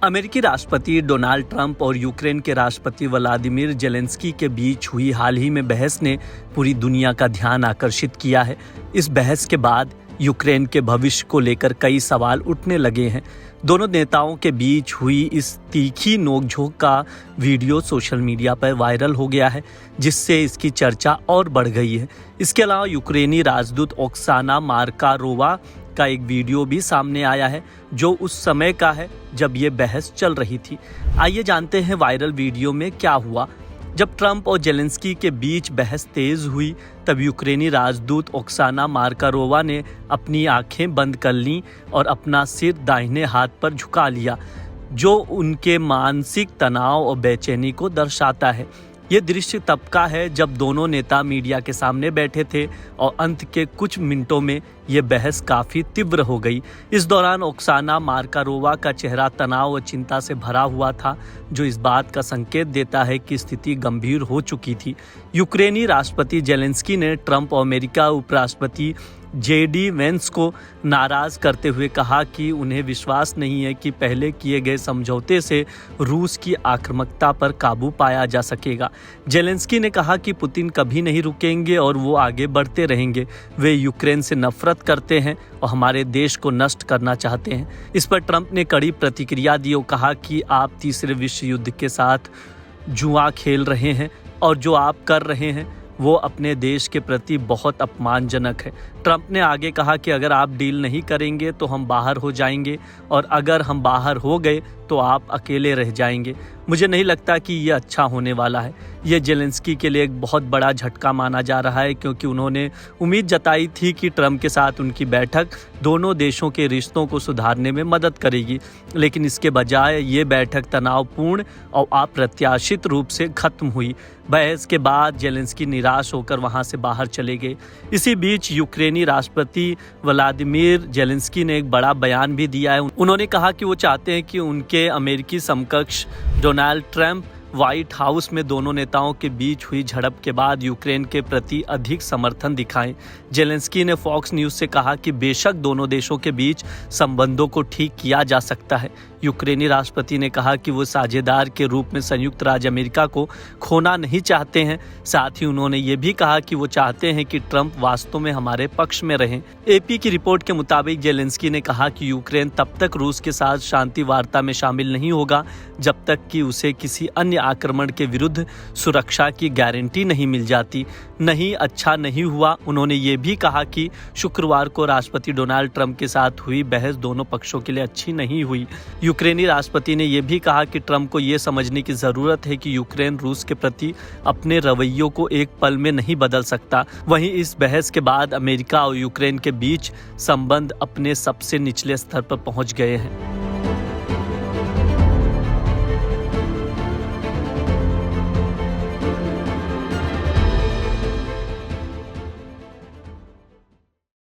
अमेरिकी राष्ट्रपति Donald Trump और यूक्रेन के राष्ट्रपति व्लादिमीर जेलेंस्की के बीच हुई हाल ही में बहस ने पूरी दुनिया का ध्यान आकर्षित किया है। इस बहस के बाद यूक्रेन के भविष्य को लेकर कई सवाल उठने लगे हैं। दोनों नेताओं के बीच हुई इस तीखी नोकझोंक का वीडियो सोशल मीडिया पर वायरल हो गया है, जिससे इसकी चर्चा और बढ़ गई है। इसके अलावा यूक्रेनी राजदूत ओक्साना मार्कारोवा का एक वीडियो भी सामने आया है, जो उस समय का है जब ये बहस चल रही थी। आइए जानते हैं वायरल वीडियो में क्या हुआ। जब ट्रंप और जेलेंस्की के बीच बहस तेज हुई, तब यूक्रेनी राजदूत ओक्साना मार्कारोवा ने अपनी आंखें बंद कर लीं और अपना सिर दाहिने हाथ पर झुका लिया, जो उनके मानसिक तनाव और बेचैनी को दर्शाता है। ये दृश्य तब का है जब दोनों नेता मीडिया के सामने बैठे थे और अंत के कुछ मिनटों में ये बहस काफ़ी तीव्र हो गई। इस दौरान ओक्साना मार्कारोवा का चेहरा तनाव और चिंता से भरा हुआ था, जो इस बात का संकेत देता है कि स्थिति गंभीर हो चुकी थी। यूक्रेनी राष्ट्रपति जेलेंस्की ने ट्रंप और अमेरिका उपराष्ट्रपति जेडी वेंस को नाराज करते हुए कहा कि उन्हें विश्वास नहीं है कि पहले किए गए समझौते से रूस की आक्रामकता पर काबू पाया जा सकेगा। जेलेंस्की ने कहा कि पुतिन कभी नहीं रुकेंगे और वो आगे बढ़ते रहेंगे। वे यूक्रेन से नफरत करते हैं और हमारे देश को नष्ट करना चाहते हैं। इस पर ट्रंप ने कड़ी प्रतिक्रिया दी और कहा कि आप तीसरे विश्व युद्ध के साथ जुआ खेल रहे हैं और जो आप कर रहे हैं वो अपने देश के प्रति बहुत अपमानजनक है। ट्रंप ने आगे कहा कि अगर आप डील नहीं करेंगे तो हम बाहर हो जाएंगे, और अगर हम बाहर हो गए तो आप अकेले रह जाएंगे। मुझे नहीं लगता कि ये अच्छा होने वाला है। ये जेलेंस्की के लिए एक बहुत बड़ा झटका माना जा रहा है, क्योंकि उन्होंने उम्मीद जताई थी कि ट्रंप के साथ उनकी बैठक दोनों देशों के रिश्तों को सुधारने में मदद करेगी, लेकिन इसके बजाय ये बैठक तनावपूर्ण और अप्रत्याशित रूप से खत्म हुई। बहस के बाद जेलेंस्की निराश होकर वहां से बाहर चले गए। इसी बीच यूक्रेनी राष्ट्रपति व्लादिमीर जेलेंस्की ने एक बड़ा बयान भी दिया है। उन्होंने कहा कि वो चाहते हैं कि उनके अमेरिकी समकक्ष डोनाल्ड ट्रंप व्हाइट हाउस में दोनों नेताओं के बीच हुई झड़प के बाद यूक्रेन के प्रति अधिक समर्थन दिखाएं। जेलेंस्की ने फॉक्स न्यूज़ से कहा कि बेशक दोनों देशों के बीच संबंधों को ठीक किया जा सकता है। यूक्रेनी राष्ट्रपति ने कहा कि वो साझेदार के रूप में संयुक्त राज्य अमेरिका को खोना नहीं चाहते हैं। साथ ही उन्होंने ये भी कहा कि वो चाहते हैं कि ट्रंप वास्तव में हमारे पक्ष में रहें। एपी की रिपोर्ट के मुताबिक जेलेंस्की ने कहा कि यूक्रेन तब तक रूस के साथ शांति वार्ता में शामिल नहीं होगा जब तक कि उसे किसी अन्य आक्रमण के विरुद्ध सुरक्षा की गारंटी नहीं मिल जाती। नहीं, अच्छा नहीं हुआ। उन्होंने ये भी कहा कि शुक्रवार को राष्ट्रपति डोनाल्ड ट्रंप के साथ हुई बहस दोनों पक्षों के लिए अच्छी नहीं हुई। यूक्रेनी राष्ट्रपति ने यह भी कहा कि ट्रंप को यह समझने की ज़रूरत है कि यूक्रेन रूस के प्रति अपने रवैयों को एक पल में नहीं बदल सकता। वहीं इस बहस के बाद अमेरिका और यूक्रेन के बीच संबंध अपने सबसे निचले स्तर पर पहुंच गए हैं।